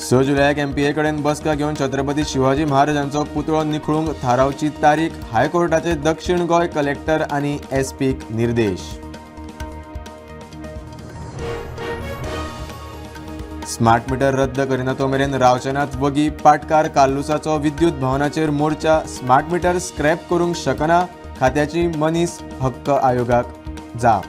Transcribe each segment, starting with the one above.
6 जुलयाक एमपीए कडेन बसका घेवन छत्रपती शिवाजी महाराजांचो पुतळो निखळूंक थारावची तारीख हायकोर्टाचे दक्षिण गोंय कलेक्टर आनी एसपीक निर्देश। स्मार्ट मीटर रद्द करिना तो मेरेन रावचे नात वगी पाटकार कालुसाचो विद्युत भवनाचेर मोर्चा। स्मार्ट मीटर स्क्रॅप करूंक शकना, खात्याची मनीस हक्क आयोगाक जाप।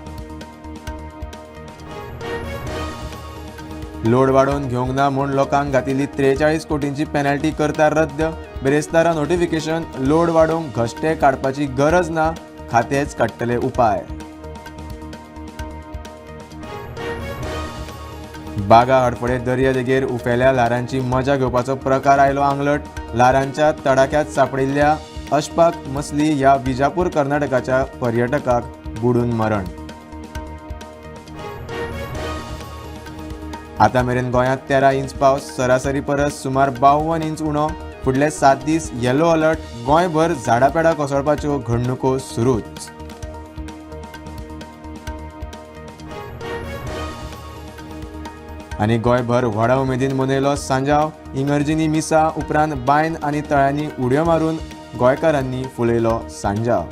लोड वाडोवन घेवंक ना म्हूण लोकांक घातिल्ली 43 कोटींची पेनल्टी करता रद्द। बेरेस्तारा नोटिफिकेशन, लोड वाडोवंक घश्टे काडपाची गरज ना, खातेच काडटले उपाय। बागा हडफडे दर्या देगेर उफेल्या ल्हारांची मजा घेवपाचो प्रकार आयलो आंगलट। ल्हारांच्या तडाख्यात सापडिल्ल्या अशफाक मसली ह्या विजापूर कर्नाटकाच्या पर्यटकाक बुडून मरण। आतां मेरेन गोंयांत 13 इंच पावस, सरासरी परस सुमार 52 इंच उणो। फुडले 7 दीस येलो अलर्ट, गोंयभर झाडापेडा कोसळपाच्यो घडणुको सुरूच। आनी गोंयभर व्हडा उमेदीन मनयलो सांजाव। इगर्जींनी मिसा उपरांत बायन आनी तळ्यांनी उडयो मारून गोंयकारांनी फुलयलो सांजाव।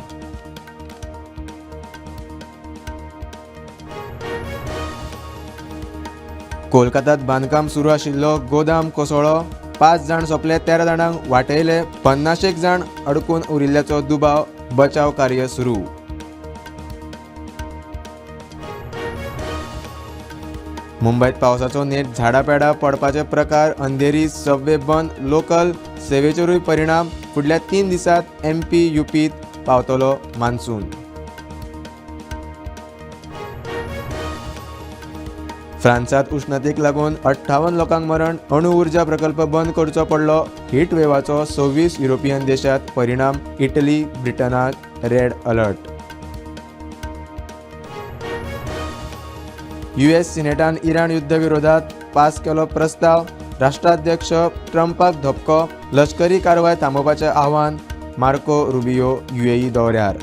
कोलकातात बांदकाम सुरू आशिल्लो गोदाम कोसळ्ळो। 5 जाण सोंपले, 13 जाणांक वाटयले। 50 जाण अडकून उरिल्ल्याचो दुबाव, बचाव कार्य सुरू। मुंबईत पावसाचो नेट, झाडापेडा पडपाचे प्रकार, अंधेरी, सबवे बंद, लोकल सेवेचेरूय परिणाम। फुडल्या 3 दिसांत एमपी यूपीत पावतलो मान्सून। फ्रांसात उष्णतेक लागून 58 लोकांक मरण, अणु उर्जा प्रकल्प बंद करचो पडलो। हीट वेव्हाचो 26 युरोपियन देशांत परिणाम, इटली, ब्रिटनात रेड अलर्ट। यूएस सिनेटान इराण युद्ध विरोधात पास केलो प्रस्ताव। राष्ट्राध्यक्ष ट्रम्पाक धपको, लष्करी कारवाय थांबोवपाचें आव्हान। Marco Rubio UAE दौऱ्यार।